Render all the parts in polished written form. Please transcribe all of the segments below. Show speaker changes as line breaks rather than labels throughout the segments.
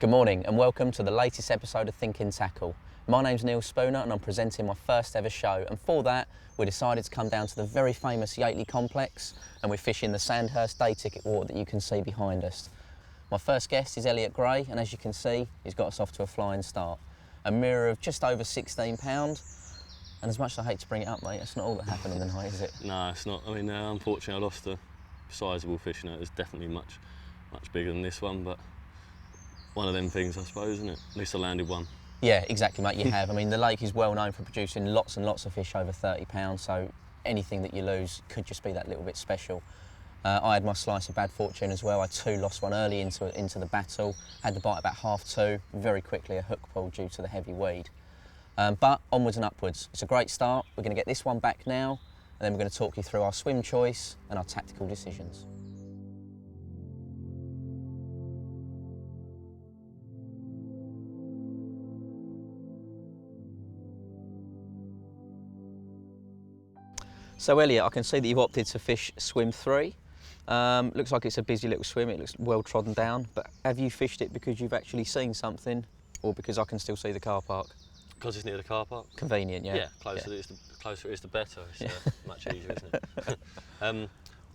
Good morning and welcome to the latest episode of Thinking Tackle. My name's Neil Spooner and I'm presenting my first ever show, and for that we decided to come down to the very famous Yateley complex and we're fishing the Sandhurst day ticket water that you can see behind us. My first guest is Elliot Gray, and as you can see he's got us off to a flying start. A mirror of just over £16, and as much as I hate to bring it up, mate, that's not all that happened in the night, is it?
No, it's not. I mean, unfortunately I lost a sizeable fish. You know, it's definitely much bigger than this one, but one of them things, I suppose, isn't it? At least I landed one.
Yeah, exactly, mate, you have. I mean, the lake is well known for producing lots and lots of fish over £30, so anything that you lose could just be that little bit special. I had my slice of bad fortune as well. I too lost one early into the battle, had the bite about 2:30, very quickly a hook pull due to the heavy weed. But onwards and upwards. It's a great start. We're going to get this one back now, and then we're going to talk you through our swim choice and our tactical decisions. So Elliot, I can see that you've opted to fish swim 3. Looks like it's a busy little swim, it looks well trodden down, but have you fished it because you've actually seen something, or because I can still see the car park?
Because it's near the car park.
Convenient, yeah.
Yeah, closer it is the better. It's much easier, isn't it?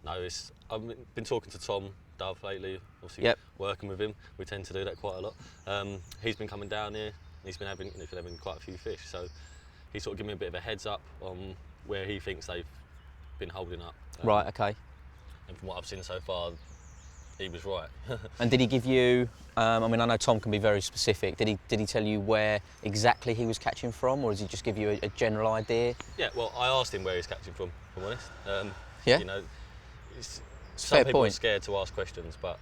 No, I've been talking to Tom Dove lately, obviously working with him. We tend to do that quite a lot. He's been coming down here, and he's been having quite a few fish, so he sort of gave me a bit of a heads up on where he thinks they've been holding up.
Right, okay.
And from what I've seen so far, he was right.
And did he give you, I mean, I know Tom can be very specific, did he tell you where exactly he was catching from, or does he just give you a general idea?
Yeah, well, I asked him where he's catching from, if I'm honest.
Yeah?
You know,
some
people
point.
are scared to ask questions, but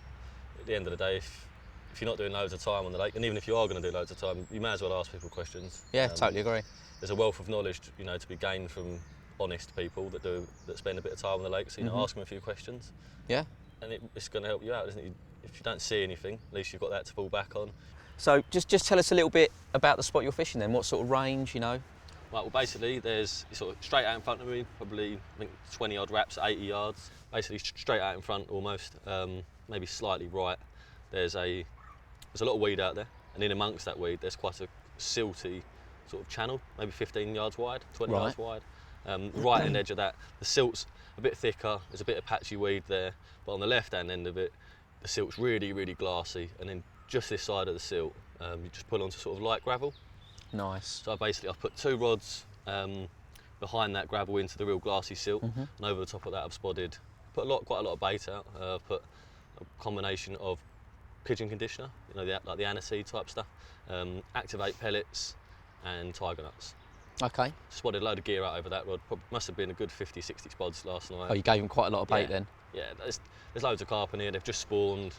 at the end of the day, if you're not doing loads of time on the lake, and even if you are going to do loads of time, you may as well ask people questions.
Yeah, totally agree.
There's a wealth of knowledge, you know, to be gained from honest people that spend a bit of time on the lake, so you know, ask them a few questions.
Yeah.
And it's going to help you out, isn't it? If you don't see anything, at least you've got that to fall back on.
So just tell us a little bit about the spot you're fishing then. What sort of range, you know?
Right, well, basically it's sort of straight out in front of me, probably I think 20 odd wraps, 80 yards. Basically straight out in front almost, maybe slightly right. There's a lot of weed out there, and in amongst that weed there's quite a silty sort of channel, maybe 15 yards wide, 20 yards wide. Right end edge of that, the silt's a bit thicker, there's a bit of patchy weed there, but on the left hand end of it, the silt's really, really glassy, and then just this side of the silt, you just pull onto sort of light gravel.
Nice.
So I've put 2 rods behind that gravel into the real glassy silt, and over the top of that I've spodded, quite a lot of bait out. I've put a combination of pigeon conditioner, you know, like the aniseed type stuff, activate pellets, and tiger nuts.
Okay.
Spodded a load of gear out over that rod. Must have been a good 50-60 spods last night.
Oh, you gave him quite a lot of bait then?
Yeah, there's loads of carp in here. They've just spawned,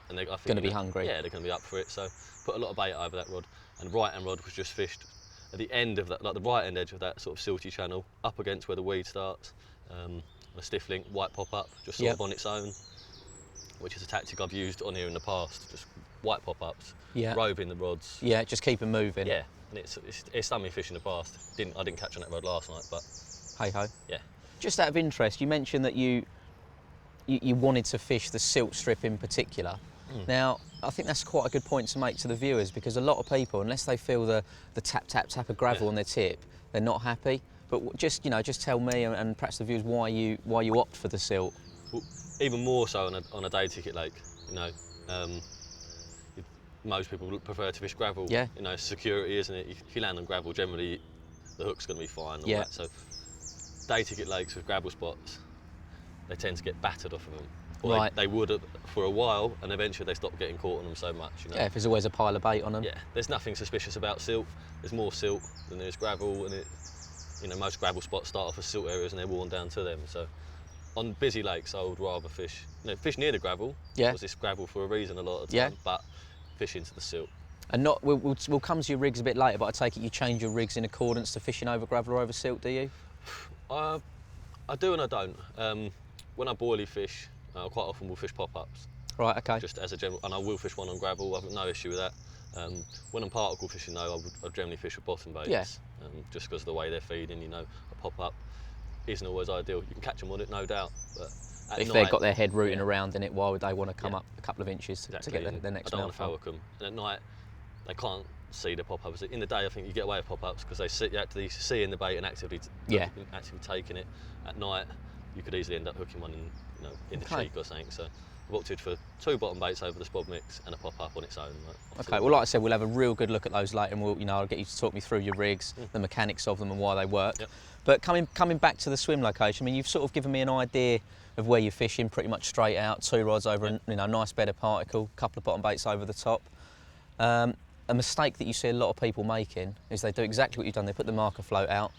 and I think
going to be hungry.
Yeah, they're going to be up for it. So put a lot of bait over that rod, and the right hand rod was just fished at the end of that, like the right hand edge of that sort of silty channel, up against where the weed starts. A stiff link, white pop up, just sort of on its own, which is a tactic I've used on here in the past. Just white pop ups, roving the rods.
Yeah, just keep them moving.
Yeah. And it's done me fish in the past. I didn't catch on that rod last night, but
hey ho.
Yeah.
Just out of interest, you mentioned that you wanted to fish the silt strip in particular. Now, I think that's quite a good point to make to the viewers, because a lot of people, unless they feel the tap tap tap of gravel on their tip, they're not happy. But just tell me and perhaps the viewers why you opt for the silt.
Well, even more so on a day ticket lake, you know. Most people prefer to fish gravel.
Yeah.
You know, security, isn't it? If you land on gravel, generally the hook's going to be fine. And all that. So day ticket lakes with gravel spots, they tend to get battered off of them. Or they would for a while, and eventually they stop getting caught on them so much. You know?
Yeah, if there's always a pile of bait on them.
Yeah, there's nothing suspicious about silt. There's more silt than there's gravel, and you know, most gravel spots start off as silt areas and they're worn down to them. So on busy lakes, I would rather fish near the gravel.
Yeah.
Because it's gravel for a reason a lot of the time. But fish into the silt.
And we'll come to your rigs a bit later, but I take it you change your rigs in accordance to fishing over gravel or over silt, do you?
I do and I don't. When I boilie fish, I quite often will fish pop-ups.
Right, okay.
Just as a general, and I will fish one on gravel. I've got no issue with that. When I'm particle fishing though, I generally fish with bottom baits.
Yeah.
Just because of the way they're feeding, you know, a pop-up isn't always ideal. You can catch them on it, no doubt, but
If
night,
they've got their head rooting around in it, why would they want to come up a couple of inches to get their next
I don't want
mouthful?
to foul hook them. And at night, they can't see the pop-ups. In the day, I think you get away with pop-ups because you're actually seeing the bait and actively taking it. At night, you could easily end up hooking one in the cheek or something. So I've opted for 2 bottom baits over the Spud mix and a pop-up on its own.
Okay, well, like I said, we'll have a real good look at those later, and I'll get you to talk me through your rigs, the mechanics of them and why they work.
Yep.
But coming back to the swim location, I mean, you've sort of given me an idea of where you're fishing, pretty much straight out, 2 rods over a nice bed of particle, couple of bottom baits over the top. A mistake that you see a lot of people making is they do exactly what you've done. They put the marker float out,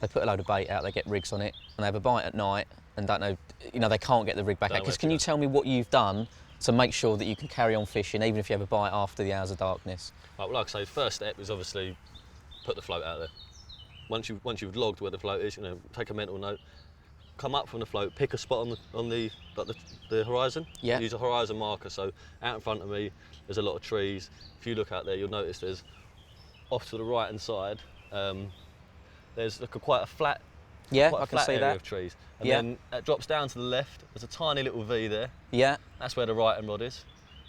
they put a load of bait out, they get rigs on it, and they have a bite at night and don't know, they can't get the rig back out. Because can you tell me what you've done to make sure that you can carry on fishing even if you have a bite after the hours of darkness?
Right, well, like I say, first step is obviously put the float out there. Once you've logged where the float is, take a mental note, come up from the float, pick a spot on the horizon.
Yeah.
Use a horizon marker. So out in front of me, there's a lot of trees. If you look out there, you'll notice there's off to the right hand side. There's quite a flat.
Yeah,
I
can see
area
that.
Of trees. And then it drops down to the left. There's a tiny little V there.
Yeah.
That's where the right hand rod is.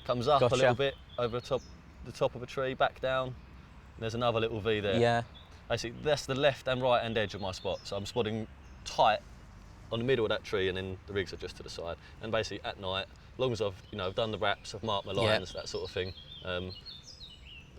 Comes up a little bit over the top of a tree, back down. And there's another little V there.
Yeah. Basically,
that's the left and right hand edge of my spot. So I'm spotting tight on the middle of that tree, and then the rigs are just to the side. And basically at night, as long as I've done the wraps, I've marked my lines, that sort of thing. I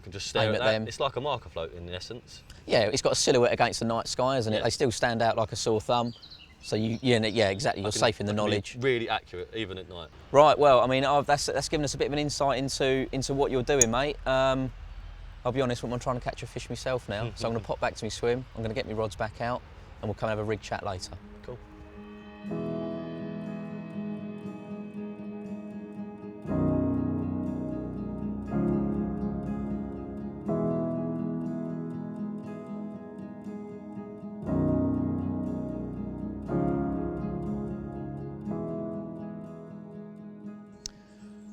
can just stare at that. Them. It's like a marker float in essence. Yeah,
it's got a silhouette against the night sky, isn't it? They still stand out like a sore thumb. So exactly. You're safe in the knowledge.
Be really accurate, even at night.
Right. Well, I mean, that's given us a bit of an insight into what you're doing, mate. I'll be honest, I'm trying to catch a fish myself now, so I'm going to pop back to my swim. I'm going to get my rods back out, and we'll come have a rig chat later.
Cool.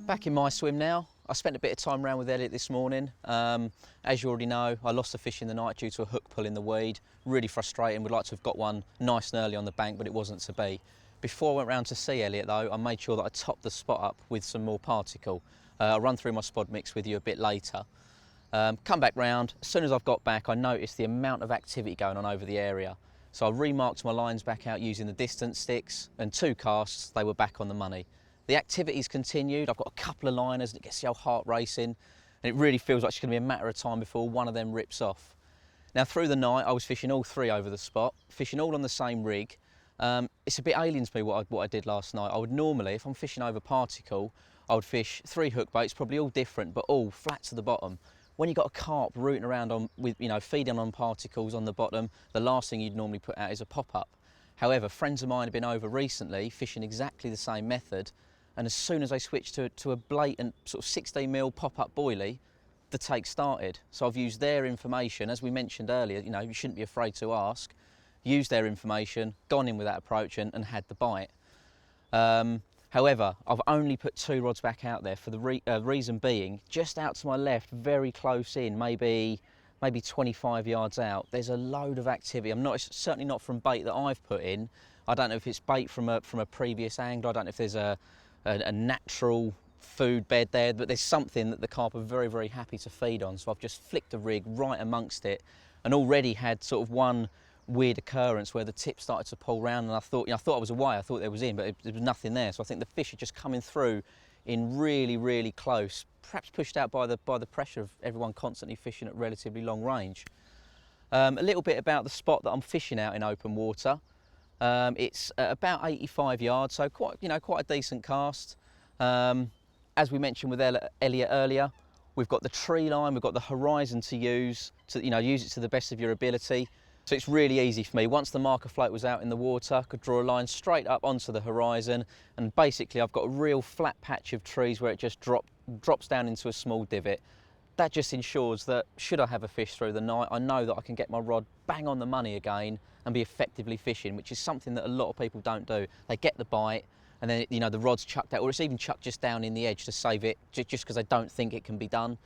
Back in my swim now. I spent a bit of time around with Elliot this morning. As you already know, I lost a fish in the night due to a hook pull in the weed. Really frustrating. We'd like to have got one nice and early on the bank, but it wasn't to be. Before I went round to see Elliot though, I made sure that I topped the spot up with some more particle. I'll run through my Spud mix with you a bit later. Come back round. As soon as I've got back, I noticed the amount of activity going on over the area. So I remarked my lines back out using the distance sticks, and 2 casts, they were back on the money. The activity's continued. I've got a couple of liners and it gets the old heart racing, and it really feels like it's going to be a matter of time before one of them rips off. Now through the night I was fishing all 3 over the spot, fishing all on the same rig. It's a bit alien to me what I did last night. I would normally, if I'm fishing over particle, I would fish 3 hook baits, probably all different, but all flat to the bottom. When you've got a carp rooting around feeding on particles on the bottom, the last thing you'd normally put out is a pop-up. However, friends of mine have been over recently fishing exactly the same method, and as soon as they switched to a blatant sort of 16mm pop-up boilie, the take started. So I've used their information, as we mentioned earlier, you shouldn't be afraid to ask, used their information, gone in with that approach and had the bite. However, I've only put 2 rods back out there for the reason being, just out to my left, very close in, maybe 25 yards out, there's a load of activity. It's certainly not from bait that I've put in. I don't know if it's bait from a previous angler. I don't know if there's a natural food bed there, but there's something that the carp are very, very happy to feed on. So I've just flicked a rig right amongst it, and already had sort of one weird occurrence where the tip started to pull round, and I thought I was away, I thought there was in, but there was nothing there. So I think the fish are just coming through in really, really close, perhaps pushed out by the pressure of everyone constantly fishing at relatively long range. A little bit about the spot that I'm fishing out in open water. It's about 85 yards, so quite a decent cast. As we mentioned with Elliot earlier, we've got the tree line, we've got the horizon to use it to the best of your ability. So it's really easy for me. Once the marker float was out in the water, I could draw a line straight up onto the horizon, and basically I've got a real flat patch of trees where it just drops down into a small divot. That just ensures that should I have a fish through the night, I know that I can get my rod bang on the money again and be effectively fishing, which is something that a lot of people don't do. They get the bite and then the rod's chucked out, or it's even chucked just down in the edge to save it, just because they don't think it can be done.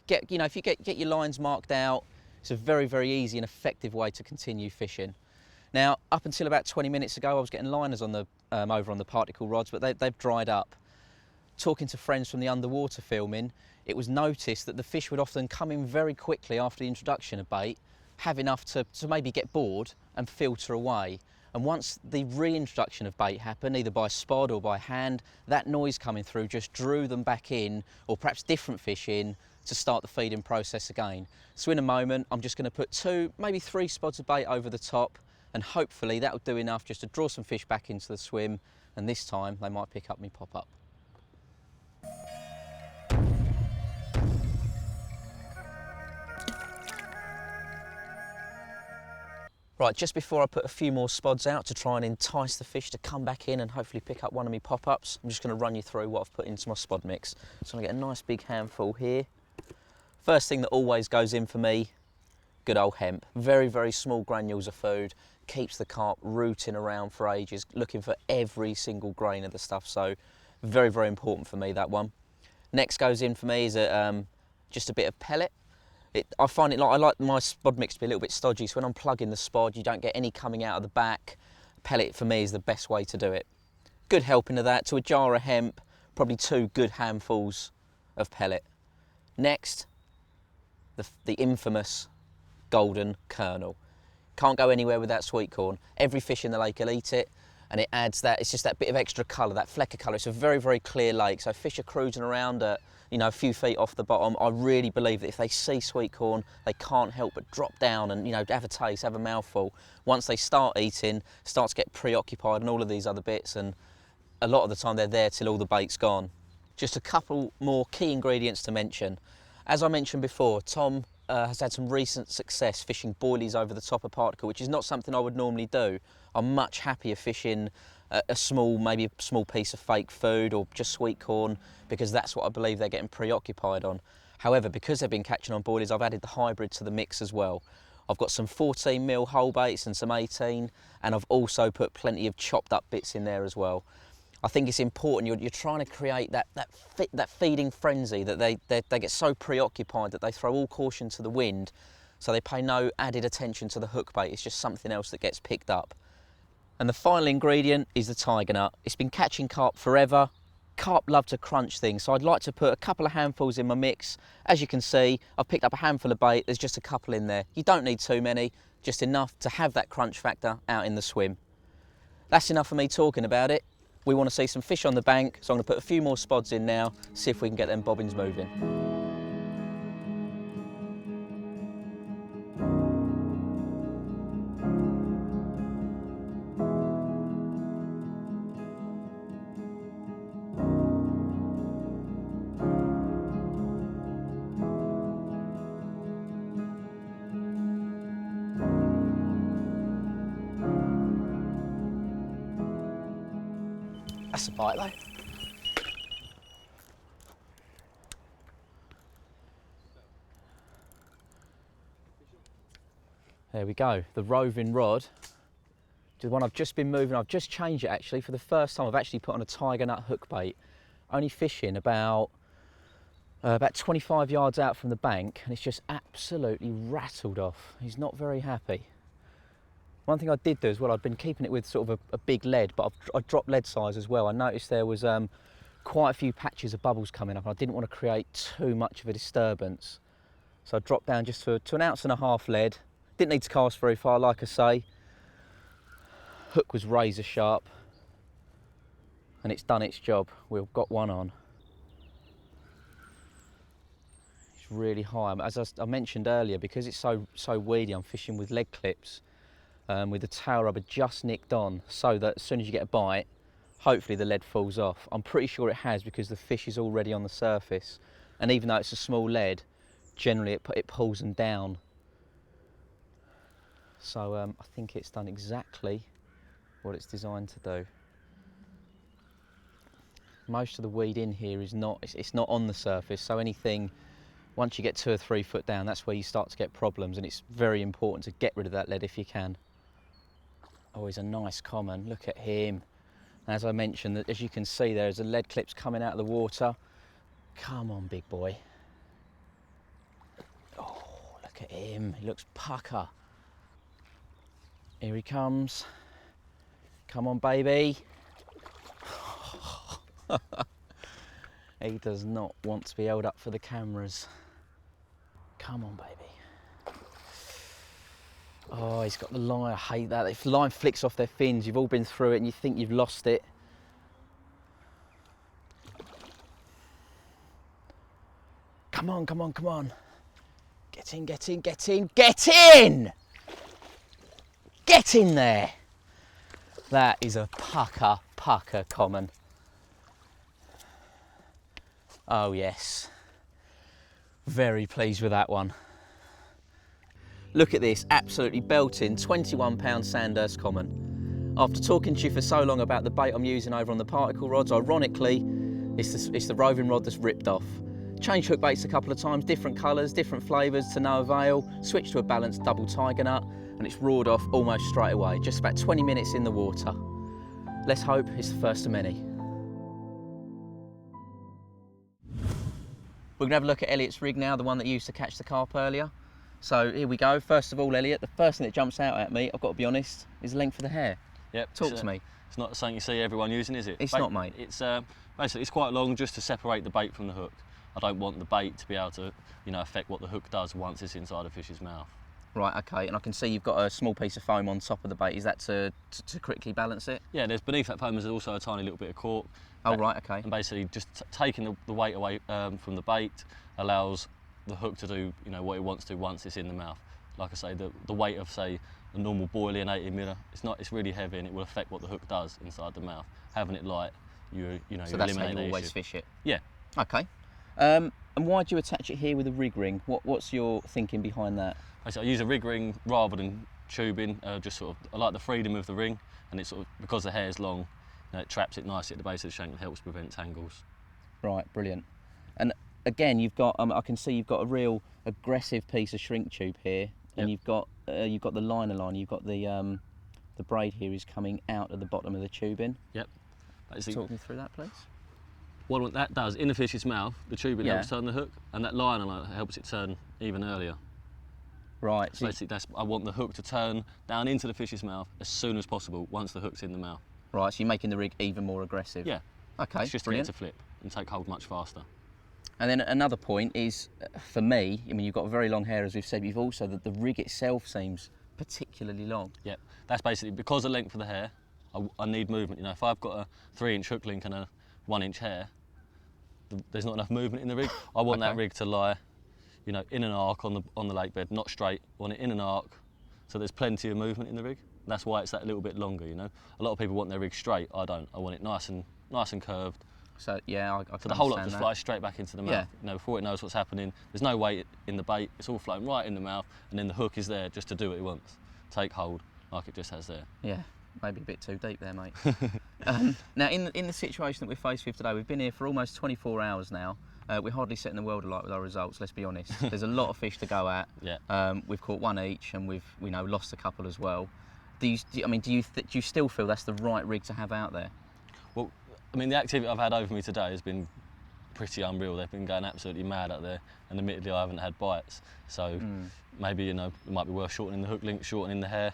If you get your lines marked out, it's a very, very easy and effective way to continue fishing. Now, up until about 20 minutes ago, I was getting liners on the over on the particle rods, but they've dried up. Talking to friends from the underwater filming, it was noticed that the fish would often come in very quickly after the introduction of bait, have enough to maybe get bored and filter away. And once the reintroduction of bait happened, either by spud or by hand, that noise coming through just drew them back in, or perhaps different fish in, to start the feeding process again. So in a moment, I'm just going to put 2, maybe 3 spots of bait over the top, and hopefully that will do enough just to draw some fish back into the swim, and this time they might pick up me pop-up. Right, just before I put a few more spods out to try and entice the fish to come back in and hopefully pick up one of my pop-ups, I'm just going to run you through what I've put into my spod mix. So I'm going to get a nice big handful here. First thing that always goes in for me, good old hemp. Very, very small granules of food, keeps the carp rooting around for ages, looking for every single grain of the stuff. So very, very important for me, that one. Next goes in for me is just a bit of pellet. I find it I like my spod mix to be a little bit stodgy, so when I'm plugging the spod, you don't get any coming out of the back. Pellet for me is the best way to do it. Good helping of that. To a jar of hemp, probably 2 good handfuls of pellet. Next, the infamous golden kernel. Can't go anywhere without sweet corn. Every fish in the lake will eat it, and it adds that, it's just that bit of extra colour, that fleck of colour. It's a very, very clear lake, so fish are cruising around at, you know, a few feet off the bottom. I really believe that if they see sweet corn, they can't help but drop down and, you know, have a taste, have a mouthful. Once they start eating, start to get preoccupied and all of these other bits, and a lot of the time they're there till all the bait's gone. Just a couple more key ingredients to mention. As I mentioned before, Tom has had some recent success fishing boilies over the top of particle, which is not something I would normally do. I'm much happier fishing maybe a small piece of fake food or just sweet corn, because that's what I believe they're getting preoccupied on. However, because they've been catching on boilies, I've added the hybrid to the mix as well. I've got some 14mm whole baits and some 18, and I've also put plenty of chopped up bits in there as well. I think it's important, you're trying to create that feeding frenzy, that they get so preoccupied that they throw all caution to the wind, so they pay no added attention to the hook bait. It's just something else that gets picked up. And the final ingredient is the tiger nut. It's been catching carp forever. Carp love to crunch things, so I'd like to put a couple of handfuls in my mix. As you can see, I've picked up a handful of bait, there's just a couple in there. You don't need too many, just enough to have that crunch factor out in the swim. That's enough for me talking about it. We want to see some fish on the bank, so I'm going to put a few more spods in now, see if we can get them bobbins moving. That's a bite though. There we go, the roving rod, the one I've just been moving. I've just changed it actually. For the first time I've actually put on a tiger nut hook bait. Only fishing about 25 yards out from the bank, and it's just absolutely rattled off. He's not very happy. One thing I did do as well, I'd been keeping it with sort of a big lead, but I dropped lead size as well. I noticed there was quite a few patches of bubbles coming up, and I didn't want to create too much of a disturbance. So I dropped down just to 1.5 ounces lead. Didn't need to cast very far, like I say. Hook was razor sharp, and it's done its job. We've got one on. It's really high. As I mentioned earlier, because it's so weedy, I'm fishing with lead clips. With the tail rubber just nicked on, so that as soon as you get a bite, hopefully the lead falls off. I'm pretty sure it has, because the fish is already on the surface, and even though it's a small lead, generally it pulls them down. So I think it's done exactly what it's designed to do. Most of the weed in here is not on the surface, so anything, once you get 2 or 3 foot down, that's where you start to get problems, and it's very important to get rid of that lead if you can. Oh, he's a nice common, look at him. As I mentioned, as you can see, there's the lead clips coming out of the water. Come on, big boy. Oh, look at him, he looks pucker. Here he comes. Come on, baby. He does not want to be held up for the cameras. Come on, baby. Oh, he's got the line. I hate that. If the line flicks off their fins, you've all been through it and you think you've lost it. Come on, come on, come on. Get in, get in, get in, get in! Get in there! That is a pucker common. Oh yes. Very pleased with that one. Look at this, absolutely belting, £21 Sandhurst common. After talking to you for so long about the bait I'm using over on the particle rods, ironically, it's the roving rod that's ripped off. Changed hook baits a couple of times, different colours, different flavours to no avail. Switched to a balanced double tiger nut and it's roared off almost straight away. Just about 20 minutes in the water. Let's hope it's the first of many. We're going to have a look at Elliot's rig now, the one that you used to catch the carp earlier. So here we go. First of all, Elliot, the first thing that jumps out at me, I've got to be honest, is the length of the hair. Yep. Talk to me.
It's not something you see everyone using, is it?
It's not, mate.
It's basically it's quite long just to separate the bait from the hook. I don't want the bait to be able to, affect what the hook does once it's inside a fish's mouth.
Right, okay, and I can see you've got a small piece of foam on top of the bait. Is that to critically balance it?
Yeah, there's beneath that foam there's also a tiny little bit of cork.
Oh, right, okay.
And basically just taking the weight away from the bait allows the hook to do, what it wants to once it's in the mouth. Like I say, the weight of, say, a normal boilie and 80 miller, it's really heavy and it will affect what the hook does inside the mouth. Having it light, you eliminate
So that's how you
the
always
issue.
fish it?
Yeah.
Okay. And why do you attach it here with a rig ring? What's your thinking behind that?
I use a rig ring rather than tubing. I like the freedom of the ring, and it's because the hair is long, it traps it nicely at the base of the shank and helps prevent tangles.
Right, brilliant. And again, you've got I can see you've got a real aggressive piece of shrink tube here, and you've got the liner line. You've got the braid here is coming out at the bottom of the tubing. Yep. Talk me through that, please.
What that does in the fish's mouth, the tubing helps turn the hook, and that liner line helps it turn even earlier.
Right.
So basically, I want the hook to turn down into the fish's mouth as soon as possible once the hook's in the mouth.
Right, so you're making the rig even more aggressive.
Yeah.
Okay.
It's just
brilliant.
to get it to flip and take hold much faster.
And then another point is, for me, you've got very long hair, as we've said. You've also the rig itself seems particularly long.
Yeah. That's basically because of the length of the hair. I need movement. If I've got a 3-inch hook link and a 1-inch hair, there's not enough movement in the rig. I want that rig to lie, in an arc on the lake bed, not straight. I want it in an arc, so there's plenty of movement in the rig. That's why it's that little bit longer. A lot of people want their rig straight. I don't. I want it nice and curved.
So yeah, I
so the whole lot just flies straight back into the mouth. Before it knows what's happening. There's no weight in the bait. It's all flowing right in the mouth, and then the hook is there just to do what it wants. Take hold, like it just has there.
Yeah. Maybe a bit too deep there, mate. Now, in the situation that we're faced with today, we've been here for almost 24 hours now. We're hardly setting the world alight with our results, let's be honest. There's a lot of fish to go at. Yeah. We've caught one each, and we've lost a couple as well. Do you still feel that's the right rig to have out there?
Well, the activity I've had over me today has been pretty unreal. They've been going absolutely mad out there, and admittedly I haven't had bites. So maybe it might be worth shortening the hook link, shortening the hair.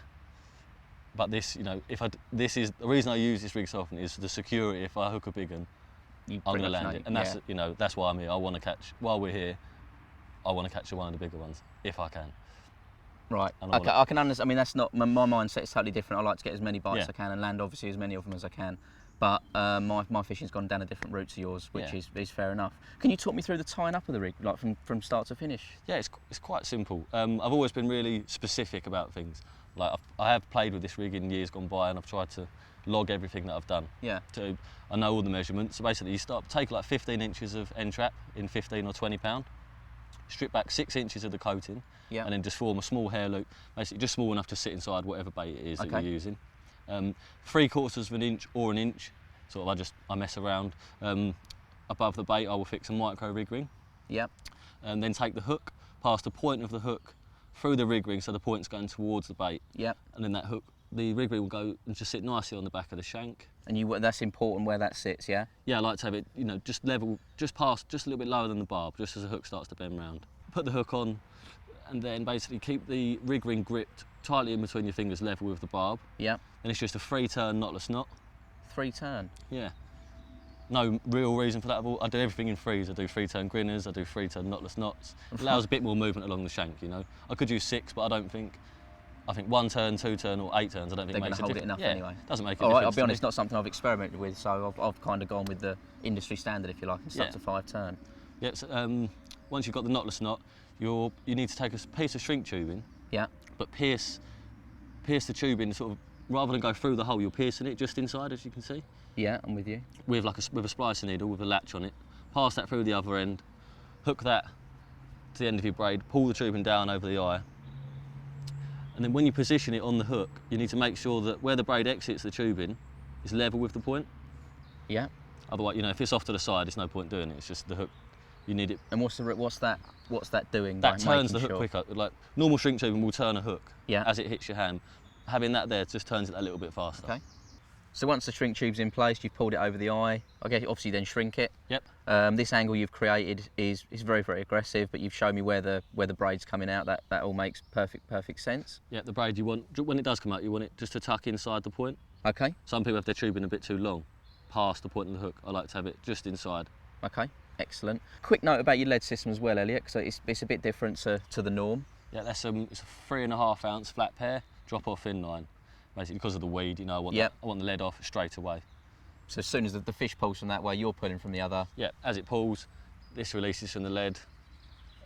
But this, this is the reason I use this rig so often is the security. If I hook a big one, I'm going to land it, and that's that's why I'm here. I want to catch while we're here. I want to catch one of the bigger ones if I can.
Right. Okay. I can understand. That's not my mindset is totally different. I like to get as many bites as I can and land obviously as many of them as I can. But my fishing's gone down a different route to yours, which is fair enough. Can you talk me through the tying up of the rig, like from start to finish? Yeah,
it's quite simple. I've always been really specific about things. Like I have played with this rig in years gone by, and I've tried to log everything that I've done. Yeah. I know all the measurements. So basically, you take like 15 inches of end trap in 15 or 20 pound, strip back 6 inches of the coating, and then just form a small hair loop, basically just small enough to sit inside whatever bait it is that you're using. 3/4 of an inch or an inch, I mess around. Above the bait, I will fix a micro rig ring. Yep. And then take the hook past the point of the hook through the rig ring, so the point's going towards the bait. Yep. And then that hook, the rig ring will go and just sit nicely on the back of the shank.
And that's important where that sits, yeah?
Yeah, I like to have it, just level, just a little bit lower than the barb, just as the hook starts to bend round. Put the hook on, and then basically keep the rig ring gripped tightly in between your fingers, level with the barb.
Yeah.
And it's just a 3-turn knotless knot.
3-turn?
Yeah. No real reason for that. I do everything in threes. I do 3-turn grinners, I do 3-turn knotless knots. It allows a bit more movement along the shank, you know. I could use 6, but I think 1 turn, 2 turn, or 8 turns, I don't think
they're
makes a
hold
difference.
It enough
yeah,
anyway.
Doesn't make a
All
difference.
right, I'll be honest,
me.
not something I've experimented with, so I've kind of gone with the industry standard, if you like, and stuck to 5-turn.
Yeah, so, once you've got the knotless knot, you need to take a piece of shrink tubing.
Yeah.
But pierce the tubing sort of, rather than go through the hole, you're piercing it just inside, as you can see.
Yeah, I'm with you.
With a splicer needle with a latch on it. Pass that through the other end, hook that to the end of your braid, pull the tubing down over the eye. And then when you position it on the hook, you need to make sure that where the braid exits the tubing is level with the point.
Yeah.
Otherwise, you know, if it's off to the side, it's no point doing it. It's just the hook. You need it.
And what's that doing?
That turns the hook quicker. Like normal shrink tubing will turn a hook as it hits your hand. Having that there just turns it a little bit faster.
Okay. So once the shrink tube's in place, you've pulled it over the eye. I guess obviously then shrink it.
Yep.
This angle you've created is very, very aggressive, but you've shown me where the braid's coming out. That all makes perfect sense.
Yeah, the braid you want, when it does come out, you want it just to tuck inside the point.
Okay.
Some people have their tubing a bit too long, past the point of the hook. I like to have it just inside.
Okay, excellent. Quick note about your lead system as well, Elliot, because it's a bit different to the norm.
Yeah, it's a 3.5 ounce flat pair, drop off in line. Basically because of the weed, you know, I want the lead off straight away.
So as soon as the fish pulls from that way, you're pulling from the other?
Yeah, as it pulls, this releases from the lead,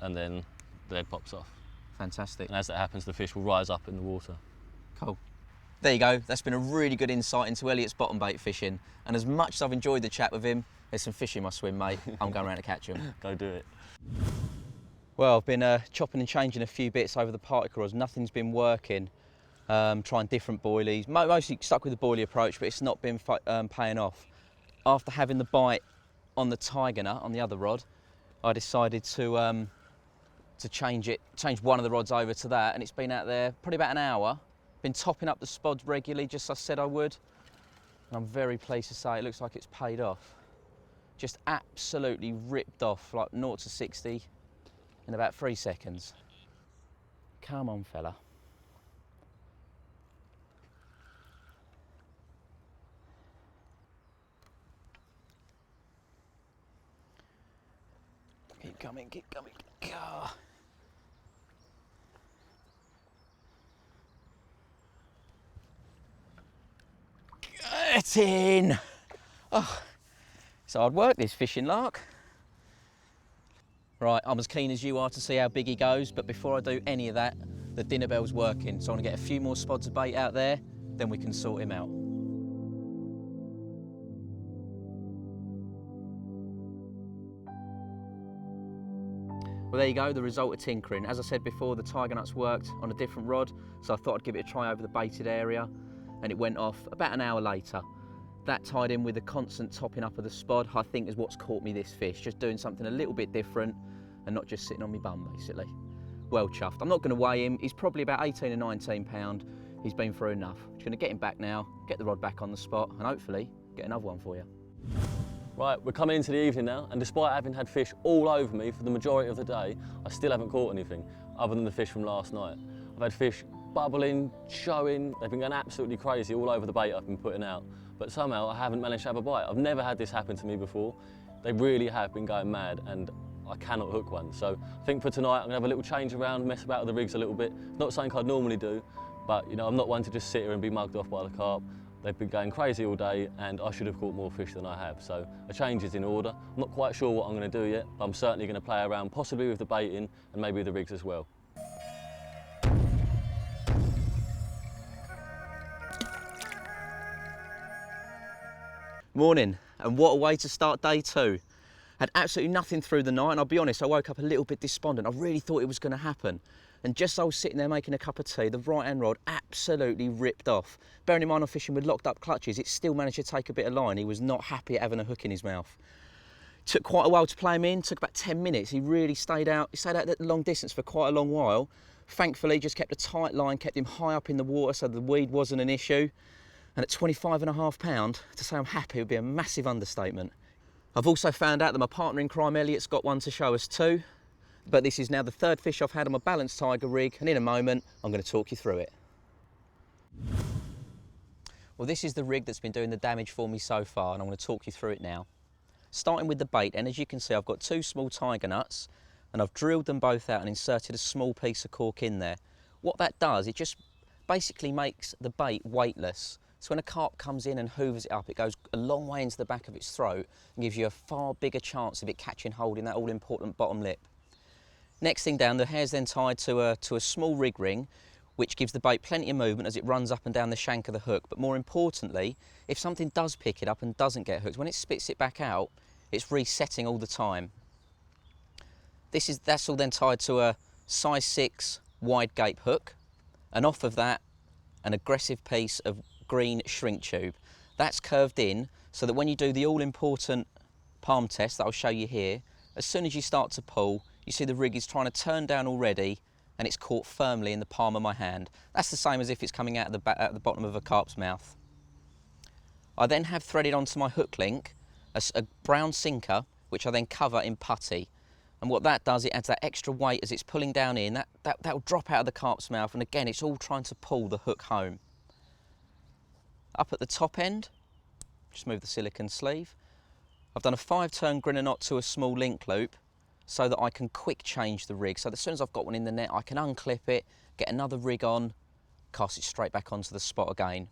and then the lead pops off.
Fantastic.
And as that happens, the fish will rise up in the water.
Cool. There you go. That's been a really good insight into Elliot's bottom bait fishing. And as much as I've enjoyed the chat with him, there's some fish in my swim, mate. I'm going around to catch them.
Go do it.
Well, I've been chopping and changing a few bits over the particle rods. Nothing's been working. Trying different boilies. Mostly stuck with the boilie approach, but it's not been paying off. After having the bite on the tiger nut, on the other rod, I decided to change one of the rods over to that, and it's been out there probably about an hour. Been topping up the spods regularly, just as I said I would. And I'm very pleased to say it looks like it's paid off. Just absolutely ripped off, like 0 to 60 in about 3 seconds. Come on, fella. Keep coming, keep coming. Ah. Get in! Oh, it's hard work, this fishing lark. Right, I'm as keen as you are to see how big he goes, but before I do any of that, the dinner bell's working, so I want to get a few more spods of bait out there, then we can sort him out. Well, there you go, the result of tinkering. As I said before, the tiger nuts worked on a different rod, so I thought I'd give it a try over the baited area, and it went off about an hour later. That tied in with the constant topping up of the spod, I think is what's caught me this fish, just doing something a little bit different and not just sitting on my bum, basically. Well chuffed. I'm not going to weigh him. He's probably about 18 or 19 pound. He's been through enough. Just going to get him back now, get the rod back on the spot, and hopefully get another one for you.
Right, we're coming into the evening now, and despite having had fish all over me for the majority of the day, I still haven't caught anything other than the fish from last night. I've had fish bubbling, showing, they've been going absolutely crazy all over the bait I've been putting out, but somehow I haven't managed to have a bite. I've never had this happen to me before. They really have been going mad, and I cannot hook one. So I think for tonight I'm gonna have a little change around, mess about with the rigs a little bit. Not something I'd normally do, but you know, I'm not one to just sit here and be mugged off by the carp. They've been going crazy all day, and I should have caught more fish than I have. So a change is in order. I'm not quite sure what I'm going to do yet, but I'm certainly going to play around, possibly with the baiting and maybe with the rigs as well.
Morning, and what a way to start day 2. Had absolutely nothing through the night, and I'll be honest, I woke up a little bit despondent. I really thought it was going to happen. And just as I was sitting there making a cup of tea, the right-hand rod absolutely ripped off. Bearing in mind I'm fishing with locked up clutches, it still managed to take a bit of line. He was not happy at having a hook in his mouth. Took quite a while to play him in, took about 10 minutes. He really stayed out at long distance for quite a long while. Thankfully, just kept a tight line, kept him high up in the water so the weed wasn't an issue. And at 25.5 pound, to say I'm happy would be a massive understatement. I've also found out that my partner in crime, Elliot's got one to show us too. But this is now the 3rd fish I've had on my balanced tiger rig, and in a moment, I'm going to talk you through it. Well, this is the rig that's been doing the damage for me so far, and I'm going to talk you through it now. Starting with the bait, and as you can see, I've got 2 small tiger nuts, and I've drilled them both out and inserted a small piece of cork in there. What that does, it just basically makes the bait weightless. So when a carp comes in and hoovers it up, it goes a long way into the back of its throat and gives you a far bigger chance of it catching hold in that all-important bottom lip. Next thing down, the hair's then tied to a small rig ring, which gives the bait plenty of movement as it runs up and down the shank of the hook. But more importantly, if something does pick it up and doesn't get hooked, when it spits it back out, it's resetting all the time. That's all then tied to a size 6 wide gape hook, and off of that, an aggressive piece of green shrink tube. That's curved in so that when you do the all-important palm test that I'll show you here, as soon as you start to pull, you see the rig is trying to turn down already, and it's caught firmly in the palm of my hand. That's the same as if it's coming out of the bottom of a carp's mouth. I then have threaded onto my hook link a brown sinker, which I then cover in putty. And what that does, it adds that extra weight as it's pulling down in. That will drop out of the carp's mouth, and again, it's all trying to pull the hook home. Up at the top end, just move the silicone sleeve. I've done a 5-turn grinner knot to a small link loop so that I can quick change the rig. So that as soon as I've got one in the net, I can unclip it, get another rig on, cast it straight back onto the spot again.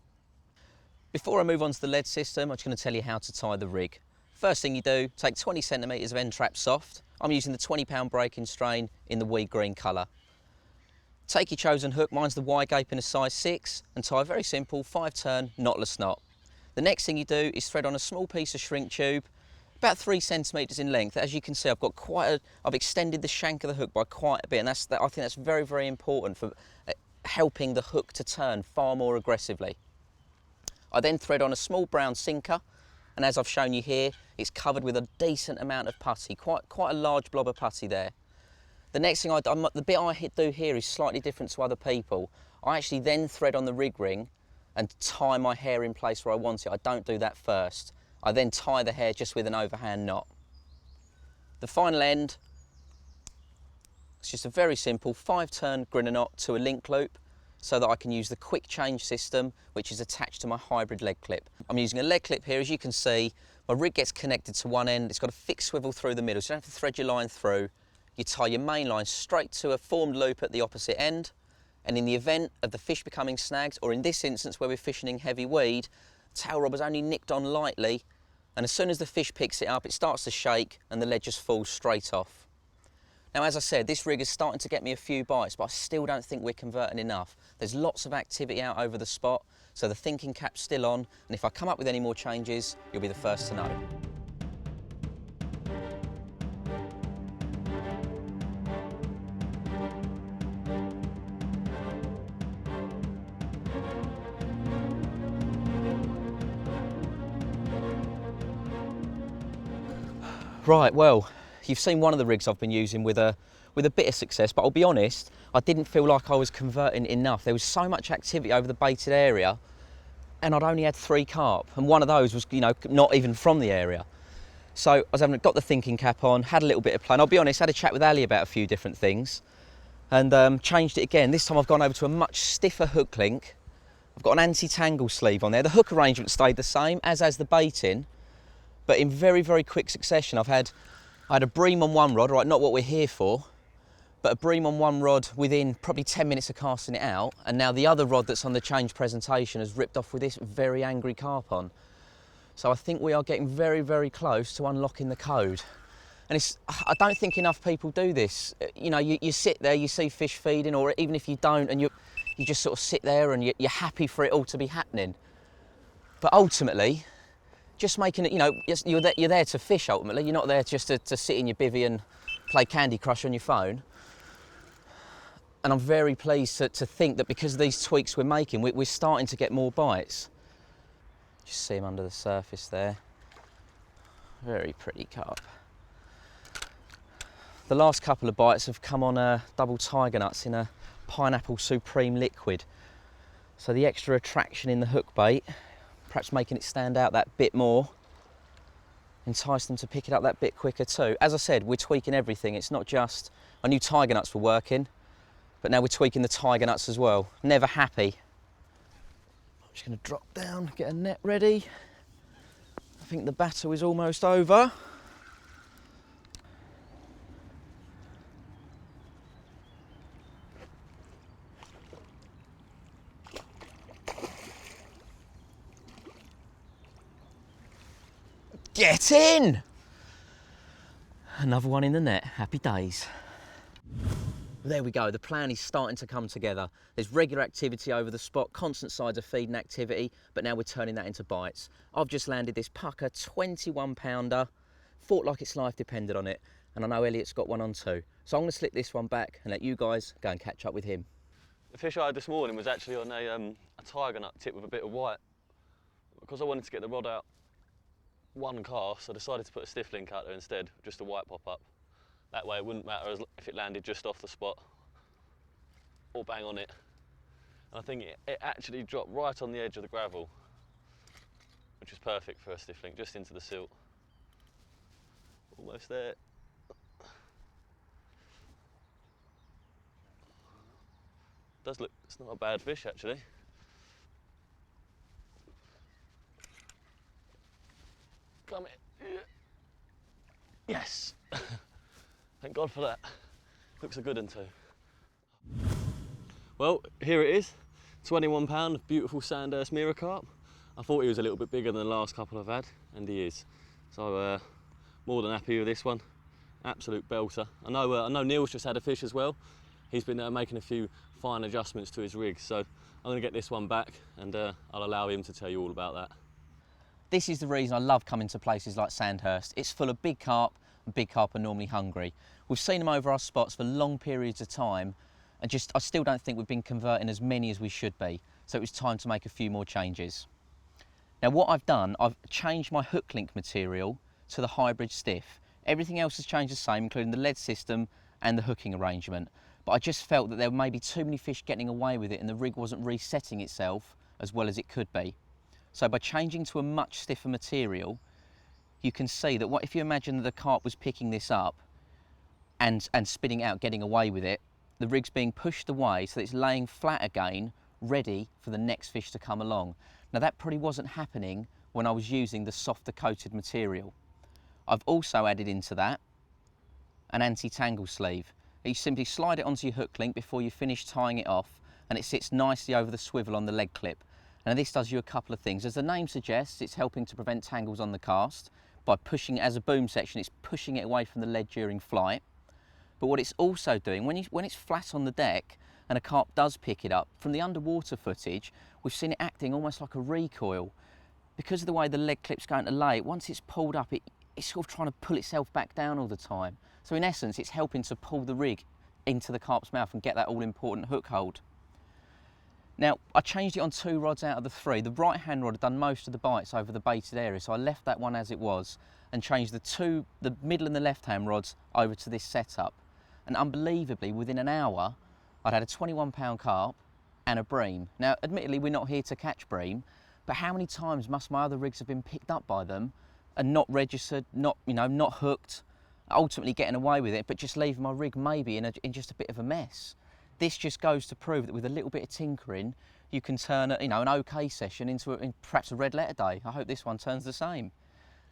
Before I move on to the lead system, I'm just going to tell you how to tie the rig. First thing you do, take 20 centimetres of end-trap soft. I'm using the 20-pound breaking strain in the weed green colour. Take your chosen hook, mine's the wide gape in a size 6, and tie a very simple 5-turn knotless knot. The next thing you do is thread on a small piece of shrink tube, about 3 centimetres in length. As you can see, I've extended the shank of the hook by quite a bit, and I think that's very, very important for helping the hook to turn far more aggressively. I then thread on a small brown sinker, and as I've shown you here, it's covered with a decent amount of putty, quite a large blob of putty there. The next thing the bit I do here is slightly different to other people. I actually then thread on the rig ring and tie my hair in place where I want it. I don't do that first. I then tie the hair just with an overhand knot. The final end, it's just a very simple 5-turn grinner knot to a link loop so that I can use the quick change system, which is attached to my hybrid leg clip. I'm using a leg clip here. As you can see, my rig gets connected to one end. It's got a fixed swivel through the middle, so you don't have to thread your line through. You tie your main line straight to a formed loop at the opposite end, and in the event of the fish becoming snagged, or in this instance where we're fishing heavy weed, tail robber's only nicked on lightly, and as soon as the fish picks it up, it starts to shake and the lead just falls straight off. Now, as I said, this rig is starting to get me a few bites, but I still don't think we're converting enough. There's lots of activity out over the spot, so the thinking cap's still on, and if I come up with any more changes, you'll be the first to know. Right, well, you've seen one of the rigs I've been using with a bit of success, but I'll be honest, I didn't feel like I was converting enough. There was so much activity over the baited area, and I'd only had 3 carp, and one of those was, you know, not even from the area. So I was got the thinking cap on, had a little bit of play, and I'll be honest, had a chat with Ali about a few different things, and changed it again. This time I've gone over to a much stiffer hook link. I've got an anti-tangle sleeve on there. The hook arrangement stayed the same, as has the baiting. But in very, very quick succession, I had a bream on one rod, right, not what we're here for, but a bream on one rod within probably 10 minutes of casting it out, and now the other rod that's on the change presentation has ripped off with this very angry carp on. So I think we are getting very, very close to unlocking the code. And I don't think enough people do this. You know, you sit there, you see fish feeding, or even if you don't, and you just sort of sit there and you're happy for it all to be happening. But ultimately, just making it, you know, you're there to fish ultimately. You're not there just to sit in your bivvy and play Candy Crush on your phone. And I'm very pleased to think that because of these tweaks we're making, we're starting to get more bites. Just see them under the surface there. Very pretty carp. The last couple of bites have come on double tiger nuts in a pineapple supreme liquid. So the extra attraction in the hook bait, perhaps making it stand out that bit more, entice them to pick it up that bit quicker too. As I said, we're tweaking everything. It's not just, I knew tiger nuts were working, but now we're tweaking the tiger nuts as well. Never happy. Just going to drop down, get a net ready. I think the battle is almost over. Get in! Another one in the net, happy days. There we go, the plan is starting to come together. There's regular activity over the spot, constant sides of feeding activity, but now we're turning that into bites. I've just landed this pucker 21 pounder, thought like its life depended on it, and I know Elliot's got one on too. So I'm gonna slip this one back and let you guys go and catch up with him.
The fish I had this morning was actually on a tiger nut tip with a bit of white. Because I wanted to get the rod out one cast, I decided to put a stiff link out there instead, just a white pop up. That way it wouldn't matter if it landed just off the spot or bang on it. And I think it actually dropped right on the edge of the gravel, which is perfect for a stiff link, just into the silt. Almost there. Does look, it's not a bad fish actually. Come in. Yes. Thank God for that. Looks a good one too. Well, here it is. 21 pound, beautiful Sandhurst mirror carp. I thought he was a little bit bigger than the last couple I've had, and he is. So more than happy with this one. Absolute belter. I know Neil's just had a fish as well. He's been making a few fine adjustments to his rig, so I'm going to get this one back and I'll allow him to tell you all about that.
This is the reason I love coming to places like Sandhurst. It's full of big carp, and big carp are normally hungry. We've seen them over our spots for long periods of time, and I still don't think we've been converting as many as we should be. So it was time to make a few more changes. Now what I've done, I've changed my hook link material to the hybrid stiff. Everything else has changed the same, including the lead system and the hooking arrangement. But I just felt that there were maybe too many fish getting away with it and the rig wasn't resetting itself as well as it could be. So by changing to a much stiffer material, you can see that if you imagine that the carp was picking this up and spitting out, getting away with it, the rig's being pushed away so that it's laying flat again, ready for the next fish to come along. Now that probably wasn't happening when I was using the softer coated material. I've also added into that an anti-tangle sleeve. You simply slide it onto your hook link before you finish tying it off, and it sits nicely over the swivel on the leg clip. Now this does you a couple of things. As the name suggests, it's helping to prevent tangles on the cast. By pushing it as a boom section, it's pushing it away from the lead during flight. But what it's also doing, when it's flat on the deck and a carp does pick it up, from the underwater footage, we've seen it acting almost like a recoil. Because of the way the leg clip's going to lay, once it's pulled up, it's sort of trying to pull itself back down all the time. So in essence, it's helping to pull the rig into the carp's mouth and get that all-important hook hold. Now, I changed it on 2 rods out of the 3. The right-hand rod had done most of the bites over the baited area, so I left that one as it was and changed the middle and the left-hand rods over to this setup. And unbelievably, within an hour, I'd had a 21 pound carp and a bream. Now, admittedly, we're not here to catch bream, but how many times must my other rigs have been picked up by them and not registered, not hooked, ultimately getting away with it, but just leaving my rig maybe in just a bit of a mess. This just goes to prove that with a little bit of tinkering, you can turn an okay session into perhaps a red letter day. I hope this one turns the same.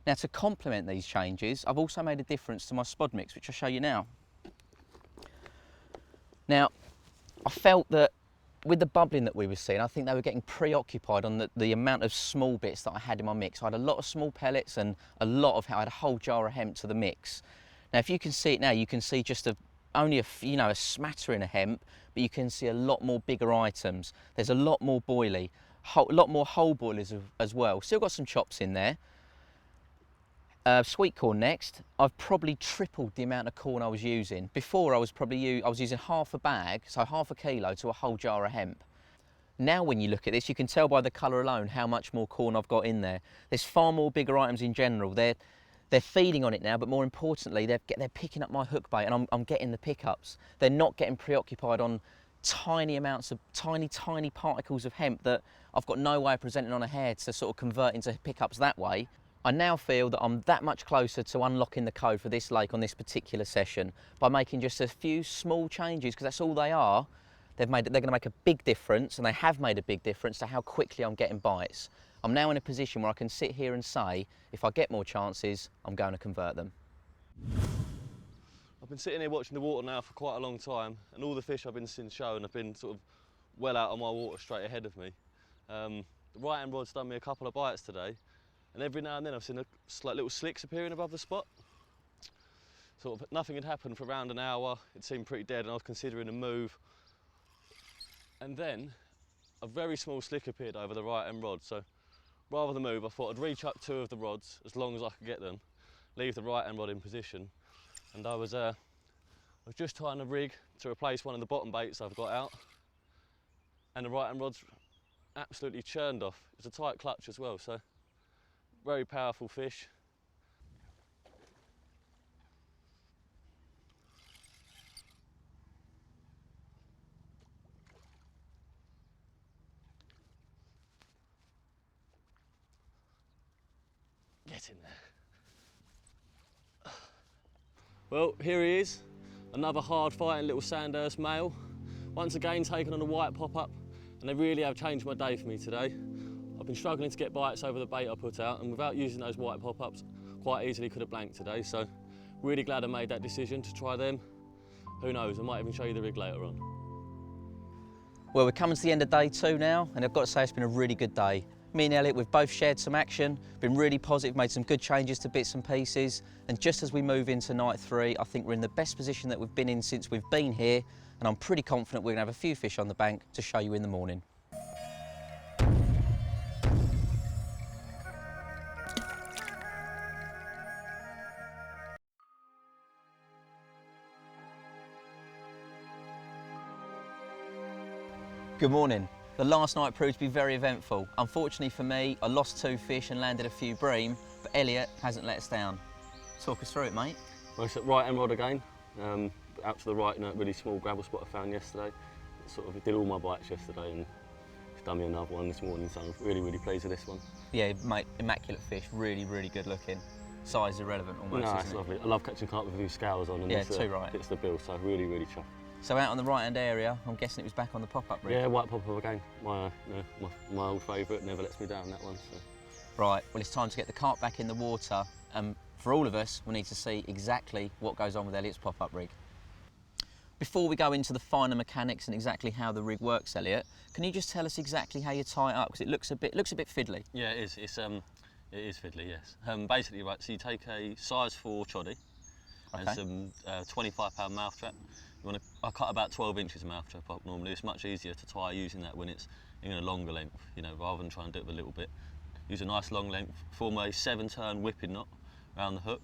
Now, to complement these changes, I've also made a difference to my Spud mix, which I'll show you now. Now, I felt that with the bubbling that we were seeing, I think they were getting preoccupied on the amount of small bits that I had in my mix. I had a lot of small pellets and I had a whole jar of hemp to the mix. Now, if you can see it now, you can see just only a smattering of hemp, but you can see a lot more bigger items. There's a lot more boilie, a lot more whole boilers as well. Still got some chops in there. Sweet corn next. I've probably tripled the amount of corn I was using. Before I was using half a bag, so half a kilo to a whole jar of hemp. Now when you look at this, you can tell by the colour alone how much more corn I've got in there. There's far more bigger items in general. They're feeding on it now, but more importantly, they're picking up my hook bait and I'm getting the pickups. They're not getting preoccupied on tiny amounts of tiny particles of hemp that I've got no way of presenting on a head to sort of convert into pickups that way. I now feel that I'm that much closer to unlocking the code for this lake on this particular session by making just a few small changes, because that's all they are. they're going to make a big difference, and they have made a big difference to how quickly I'm getting bites. I'm now in a position where I can sit here and say, if I get more chances, I'm going to convert them.
I've been sitting here watching the water now for quite a long time, and all the fish I've been seeing shown have been sort of well out of my water straight ahead of me. The right hand rod's done me a couple of bites today, and every now and then I've seen little slicks appearing above the spot. Sort of nothing had happened for around an hour. It seemed pretty dead, and I was considering a move. And then a very small slick appeared over the right hand rod. So rather than move, I thought I'd reach up 2 of the rods as long as I could get them, leave the right hand rod in position, and I was just tying a rig to replace one of the bottom baits I've got out, and the right hand rod's absolutely churned off. It's a tight clutch as well, so very powerful fish. Get in there. Well, here he is, another hard fighting little Sandhurst male. Once again taken on a white pop-up, and they really have changed my day for me today. I've been struggling to get bites over the bait I put out, and without using those white pop-ups, quite easily could have blanked today, so really glad I made that decision to try them. Who knows, I might even show you the rig later on.
Well, we're coming to the end of day 2 now, and I've got to say it's been a really good day. Me and Elliot, we've both shared some action, been really positive, made some good changes to bits and pieces, and just as we move into night 3, I think we're in the best position that we've been in since we've been here, and I'm pretty confident we're going to have a few fish on the bank to show you in the morning. Good morning. The last night proved to be very eventful. Unfortunately for me, I lost 2 fish and landed a few bream, but Elliot hasn't let us down. Talk us through it, mate.
Well, it's at right hand rod again, out to the right in a really small gravel spot I found yesterday. Sort of did all my bites yesterday, and it's done me another one this morning, so I'm really, really pleased with this one.
Yeah, mate, immaculate fish, really, really good looking. Size irrelevant almost,
No,
isn't
it's
it?
lovely. I love catching carp with a few scales on, and
Yeah,
this,
too right.
fits the bill, so really, really chuffed.
So out on the right-hand area, I'm guessing it was back on the pop-up rig?
Yeah, white pop-up again. My old favourite, never lets me down, that one. So.
Right, well it's time to get the carp back in the water, and for all of us, we need to see exactly what goes on with Elliot's pop-up rig. Before we go into the finer mechanics and exactly how the rig works, Elliot, can you just tell us exactly how you tie it up? Because it looks a bit fiddly.
Yeah, it is. It is fiddly, yes. Basically, right, so you take a size 4 choddy, and some 25-pound mouth trap. I cut about 12 inches of mouth trap up normally. It's much easier to tie using that when it's in a longer length, rather than trying to do it with a little bit. Use a nice long length, form a 7-turn whipping knot around the hook,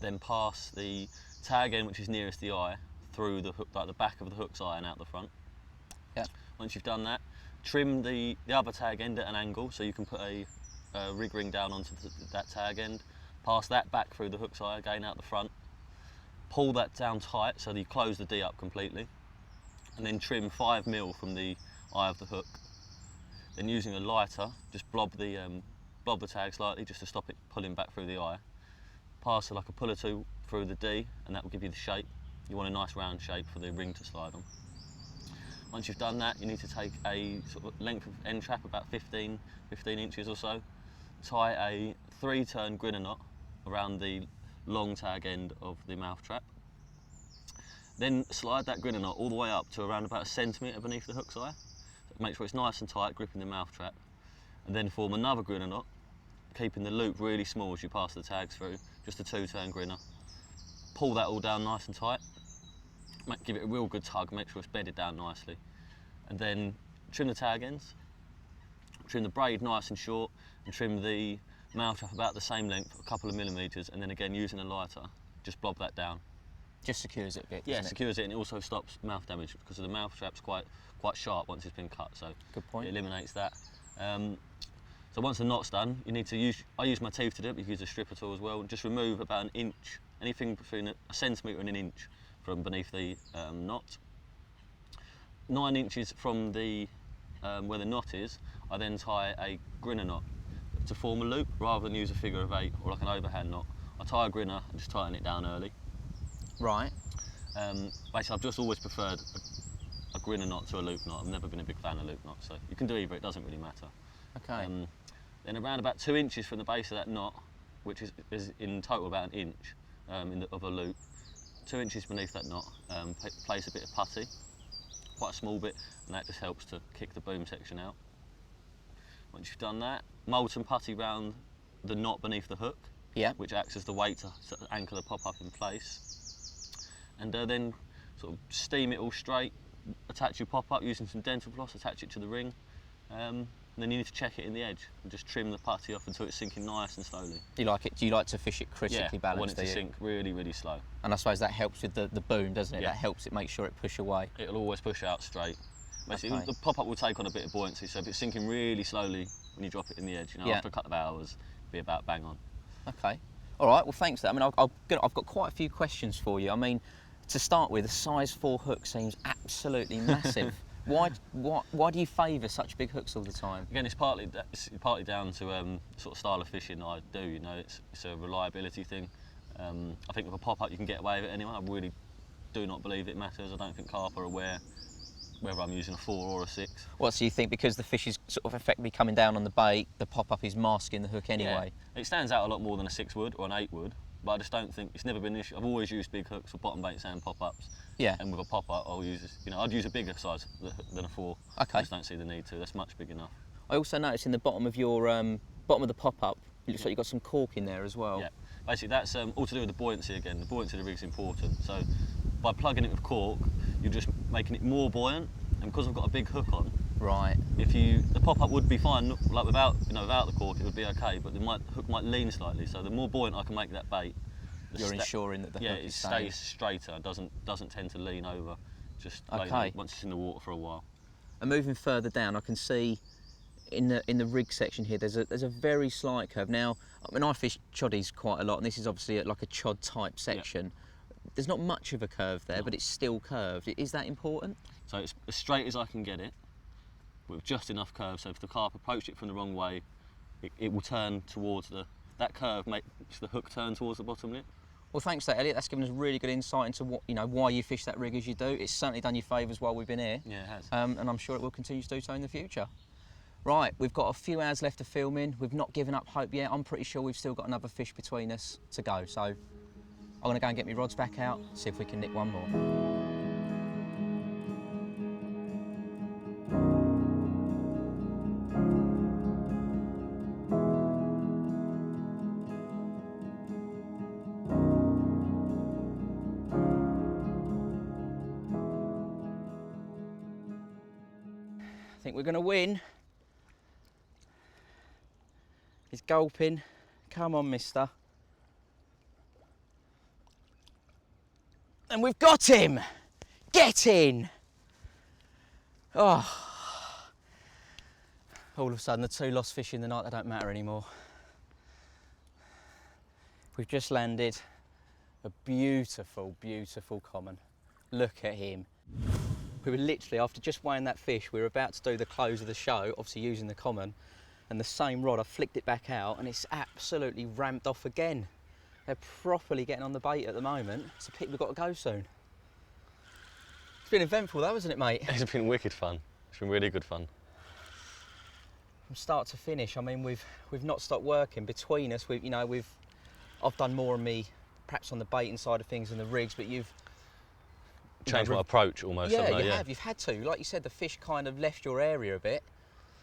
then pass the tag end, which is nearest the eye, through the hook, like the back of the hook's eye and out the front.
Yeah.
Once you've done that, trim the other tag end at an angle, so you can put a rig ring down onto that tag end, pass that back through the hook's eye again out the front, pull that down tight so that you close the D up completely, and then trim 5mm from the eye of the hook. Then using a lighter, just blob the tag slightly just to stop it pulling back through the eye. Pass like a pull or two through the D, and that will give you the shape. You want a nice round shape for the ring to slide on. Once you've done that, you need to take a sort of length of end trap, about 15 inches or so, tie a 3-turn grinner knot around the long tag end of the mouth trap. Then slide that grinner knot all the way up to around about 1 centimetre beneath the hook's eye. Make sure it's nice and tight, gripping the mouth trap. And then form another grinner knot, keeping the loop really small as you pass the tags through, just a 2-turn grinner. Pull that all down nice and tight. Give it a real good tug, make sure it's bedded down nicely. And then trim the tag ends, trim the braid nice and short, and trim the mouth trap about the same length, a couple of millimetres, and then again using a lighter, just blob that down.
Just secures it a bit,
Yeah,
doesn't it?
secures it, and it also stops mouth damage because the mouth trap's quite sharp once it's been cut, so
Good point.
it eliminates that. So once the knot's done, you need to use, I use my teeth to do it, you can use a stripper tool as well, and just remove about 1 inch, anything between a centimetre and 1 inch from beneath the knot. 9 inches from the where the knot is, I then tie a grinner knot to form a loop rather than use a figure of 8 or like an overhand knot. I tie a grinner and just tighten it down early.
Right.
Basically, I've just always preferred grinner knot to a loop knot. I've never been a big fan of loop knots, so you can do either, it doesn't really matter.
Okay.
Then around about 2 inches from the base of that knot, which is in total about 1 inch of a loop, 2 inches beneath that knot, place a bit of putty, quite a small bit, and that just helps to kick the boom section out. Once you've done that, molten putty round the knot beneath the hook, which acts as the weight to sort of anchor the pop-up in place. And then sort of steam it all straight, attach your pop-up using some dental floss, attach it to the ring. And then you need to check it in the edge and just trim the putty off until it's sinking nice and slowly.
Do you like to fish it critically balanced?
I want it to sink really, really slow.
And I suppose that helps with the boom, doesn't it?
Yeah.
That helps it make sure it push away.
It'll always push out straight. Basically,
Okay.
the pop-up will take on a bit of buoyancy, so if it's sinking really slowly when you drop it in the edge, after a couple of hours, it'll be about bang on.
Okay. All right, well, thanks for that. I mean, I've got quite a few questions for you. I mean, to start with, a size 4 hook seems absolutely massive. Why do you favour such big hooks all the time?
Again, it's partly down to sort of style of fishing that I do. It's a reliability thing. I think with a pop-up you can get away with it anyway. I really do not believe it matters. I don't think carp are aware whether I'm using a 4 or a 6.
What, so you think because the fish is sort of effectively coming down on the bait, the pop-up is masking the hook anyway?
Yeah. It stands out a lot more than a 6 would or an 8 would, but I just don't think, it's never been an issue. I've always used big hooks for bottom baits and pop-ups.
Yeah.
And with a pop-up, I'd use a bigger size than a 4.
Okay.
I just don't see the need to. That's much big enough.
I also noticed in the bottom of your bottom of the pop-up, it looks like you've got some cork in there as well.
Yeah. Basically, that's all to do with the buoyancy again. The buoyancy of the rig's important. So by plugging it with cork, you're just making it more buoyant. And because I've got a big hook on,
right,
the pop-up would be fine, like without the cork, it would be okay. But the hook might lean slightly. So the more buoyant I can make that bait,
you're ensuring that the hook is staying.
Yeah, it stays straighter. Doesn't tend to lean over. Just once it's in the water for a while.
And moving further down, I can see in the rig section here, there's a very slight curve. Now, I mean, I fish choddies quite a lot, and this is obviously like a chod type section. Yeah. There's not much of a curve there, but it's still curved. Is that important?
So it's as straight as I can get it, with just enough curve. So if the carp approached it from the wrong way, it will turn towards that curve makes the hook turn towards the bottom lip.
Well, thanks for that, Elliot. That's given us really good insight into why you fish that rig as you do. It's certainly done you favours while we've been here.
Yeah, it has.
And I'm sure it will continue to do so in the future. Right, we've got a few hours left of filming. We've not given up hope yet. I'm pretty sure we've still got another fish between us to go. So I'm going to go and get my rods back out, see if we can nick one more. I think we're going to win. He's gulping. Come on, mister. And we've got him! Get in! Oh. All of a sudden, the 2 lost fish in the night, they don't matter anymore. We've just landed a beautiful, beautiful common. Look at him. We were literally, after just weighing that fish, we were about to do the close of the show, obviously using the common, and the same rod, I flicked it back out and it's absolutely ramped off again. They're properly getting on the bait at the moment, so people have got to go soon. It's been eventful though, hasn't it, mate?
It's been wicked fun. It's been really good fun.
From start to finish, I mean, we've not stopped working. Between us, I've done more of me, perhaps on the baiting side of things and the rigs, but you've
Changed my approach almost.
Yeah, you have. You've had to. Like you said, the fish kind of left your area a bit,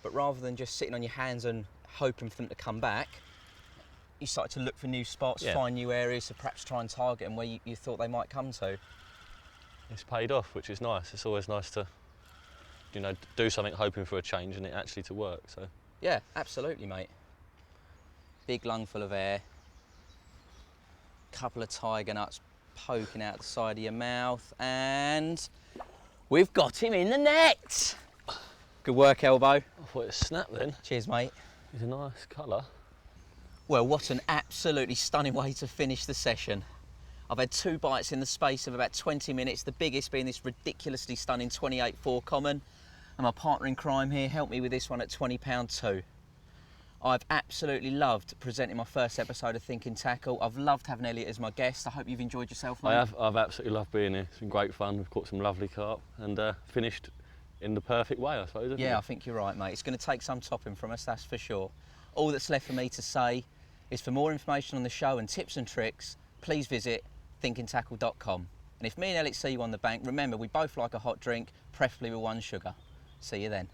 but rather than just sitting on your hands and hoping for them to come back, you started to look for new spots, find new areas to perhaps try and target them where you thought they might come to.
It's paid off, which is nice. It's always nice to, do something hoping for a change and it actually to work. So.
Yeah, absolutely, mate. Big lungful of air, couple of tiger nuts poking out the side of your mouth, and we've got him in the net. Good work, Elbow.
I thought it snapped then.
Cheers, mate.
He's a nice colour.
Well, what an absolutely stunning way to finish the session. I've had 2 bites in the space of about 20 minutes, the biggest being this ridiculously stunning 28.4 common, and my partner in crime here helped me with this one at £20 too. I've absolutely loved presenting my first episode of Thinking Tackle. I've loved having Elliot as my guest. I hope you've enjoyed yourself, mate.
I've absolutely loved being here. It's been great fun. We've caught some lovely carp and finished in the perfect way, I suppose.
Yeah, I think you're right, mate. It's going to take some topping from us, that's for sure. All that's left for me to say is for more information on the show and tips and tricks, please visit thinkingtackle.com. And if me and Elliot see you on the bank, remember we both like a hot drink, preferably with 1 sugar. See you then.